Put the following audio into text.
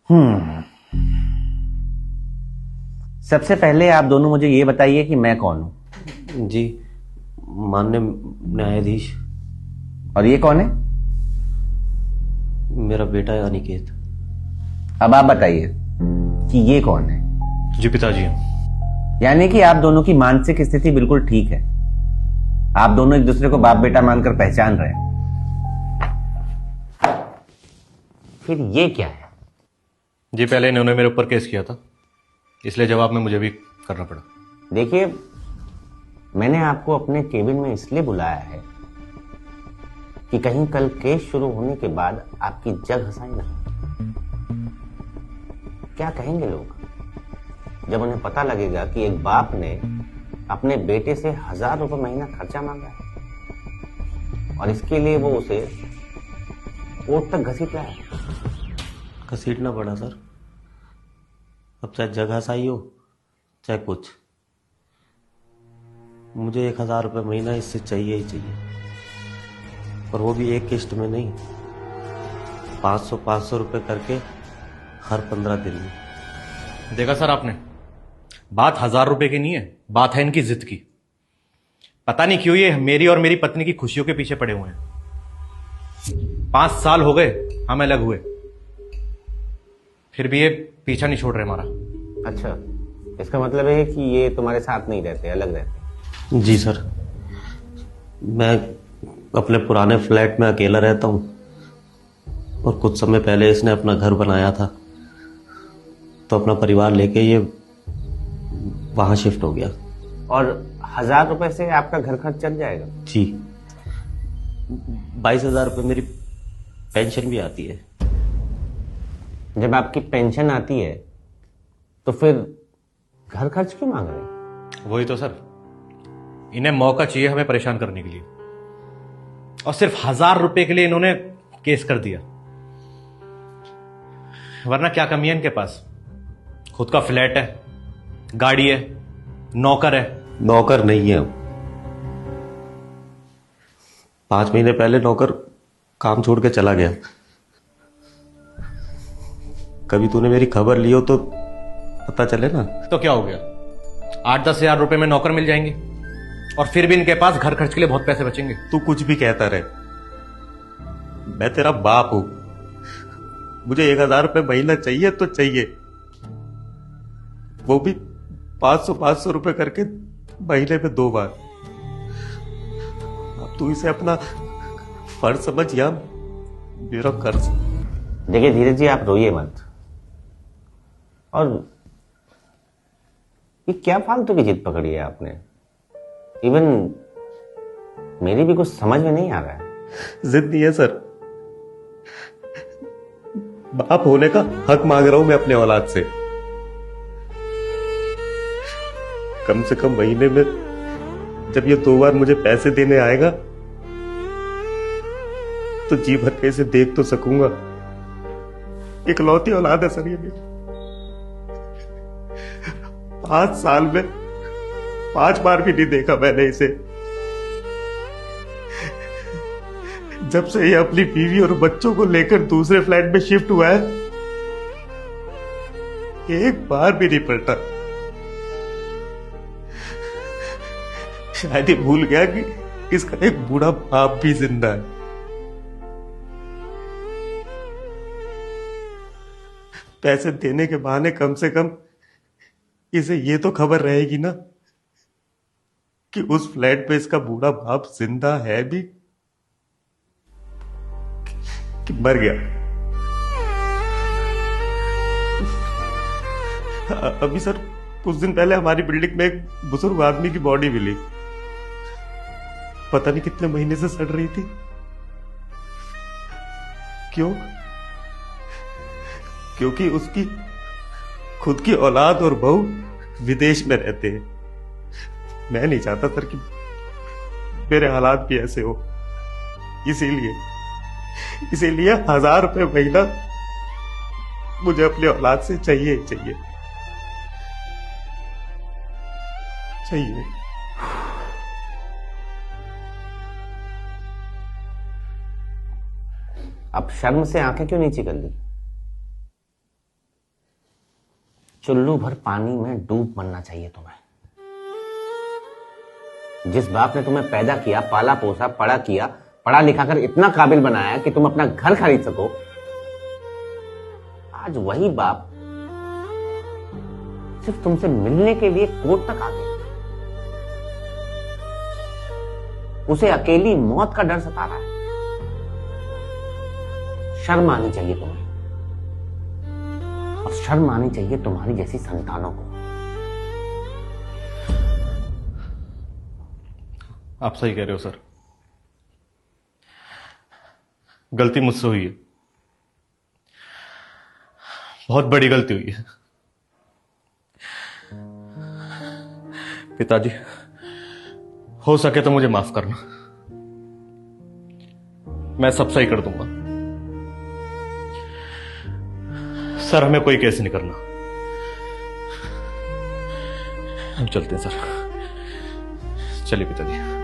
हम्म सबसे पहले आप दोनों मुझे ये बताइए कि मैं कौन हूं। जी, माननीय न्यायाधीश, और ये कौन है? मेरा बेटा है अनिकेत। अब आप बताइए कि ये कौन है। जी पिताजी। यानी कि आप दोनों की मानसिक स्थिति बिल्कुल ठीक है। आप दोनों एक दूसरे को बाप बेटा मानकर पहचान रहे हैं। फिर ये क्या है? जी पहले इन्होंने मेरे ऊपर केस किया था, इसलिए जवाब में मुझे भी करना पड़ा। देखिए, मैंने आपको अपने केबिन में इसलिए बुलाया है कि कहीं कल केस शुरू होने के बाद आपकी जग हंसाई ना हो। क्या कहेंगे लोग जब उन्हें पता लगेगा कि एक बाप ने अपने बेटे से 1000 रुपए महीना खर्चा मांगा है और इसके लिए वो उसे कोर्ट तक घसीट रहा है। घसीटना पड़ा सर। अब चाहे जगह सही हो चाहे कुछ, मुझे 1000 रुपये महीना इससे चाहिए ही चाहिए। और वो भी एक किश्त में नहीं, 500 रुपये करके हर 15 दिन में। देखा सर आपने, बात 1000 रुपए की नहीं है, बात है इनकी जिद की। पता नहीं क्यों ये मेरी और मेरी पत्नी की खुशियों के पीछे पड़े हुए हैं। 5 साल हो गए हम अलग हुए, फिर भी ये पीछा नहीं छोड़ रहे हमारा। अच्छा, इसका मतलब है कि ये तुम्हारे साथ नहीं रहते, अलग रहते? जी सर, मैं अपने पुराने फ्लैट में अकेला रहता हूँ और कुछ समय पहले इसने अपना घर बनाया था, तो अपना परिवार लेके ये वहां शिफ्ट हो गया। और 1000 रुपए से आपका घर खर्च चल जाएगा? जी, 22,000 रुपये मेरी पेंशन भी आती है। जब आपकी पेंशन आती है तो फिर घर खर्च क्यों मांग रहे हैं? वही तो सर, इन्हें मौका चाहिए हमें परेशान करने के लिए, और सिर्फ 1000 रुपए के लिए इन्होंने केस कर दिया। वरना क्या कमी है इनके पास? खुद का फ्लैट है, गाड़ी है, नौकर है। नौकर नहीं है। 5 महीने पहले नौकर काम छोड़ के चला गया। कभी तूने मेरी खबर ली हो तो पता चले ना। तो क्या हो गया, 8-10 हजार रुपए में नौकर मिल जाएंगे और फिर भी इनके पास घर खर्च के लिए बहुत पैसे बचेंगे। तू कुछ भी कहता रहे, मैं तेरा बाप हूं। मुझे 1000 रुपये महीना चाहिए तो चाहिए, वो भी 500 रुपए करके महीने में 2 बार। अब तू इसे अपना फर्ज समझ या मेरा कर्ज। देखिए धीरज जी, आप रोइए मत। और ये क्या फालतू की जिद पकड़ी है आपने? इवन मेरी भी कुछ समझ में नहीं आ रहा है। जिद नहीं है सर, बाप होने का हक मांग रहा हूं मैं अपने औलाद से। कम से कम महीने में जब ये 2 बार मुझे पैसे देने आएगा तो जी भर के इसे देख तो सकूंगा। इकलौती औलाद है सर ये मेरी। 5 साल में 5 बार भी नहीं देखा मैंने इसे। जब से ये अपनी बीवी और बच्चों को लेकर दूसरे फ्लैट में शिफ्ट हुआ है, एक बार भी नहीं पलटा। शायद ही भूल गया कि इसका एक बूढ़ा बाप भी जिंदा है। पैसे देने के बहाने कम से कम इसे ये तो खबर रहेगी ना कि उस फ्लैट पे इसका बूढ़ा बाप जिंदा है भी कि मर गया। अभी सर कुछ दिन पहले हमारी बिल्डिंग में एक बुजुर्ग आदमी की बॉडी मिली, पता नहीं कितने महीने से सड़ रही थी। क्यों? क्योंकि उसकी खुद की औलाद और बहू विदेश में रहते हैं। मैं नहीं चाहता सर कि मेरे हालात भी ऐसे हो, इसीलिए 1000 रुपये महीना मुझे अपने औलाद से चाहिए ही चाहिए। अब शर्म से आंखें क्यों नीची कर ली? चुल्लू भर पानी में डूब मरना चाहिए तुम्हें। जिस बाप ने तुम्हें पैदा किया, पाला पोसा, पढ़ा लिखा कर इतना काबिल बनाया कि तुम अपना घर खरीद सको, आज वही बाप सिर्फ तुमसे मिलने के लिए कोर्ट तक आ गए। उसे अकेली मौत का डर सता रहा है। शर्म आनी चाहिए तुम्हें, और शर्म आनी चाहिए तुम्हारी जैसी संतानों को। आप सही कह रहे हो सर, गलती मुझसे हुई है, बहुत बड़ी गलती हुई है। पिताजी, हो सके तो मुझे माफ करना, मैं सब सही कर दूंगा। सर, हमें कोई केस नहीं करना, हम चलते हैं सर। चलिए पिताजी।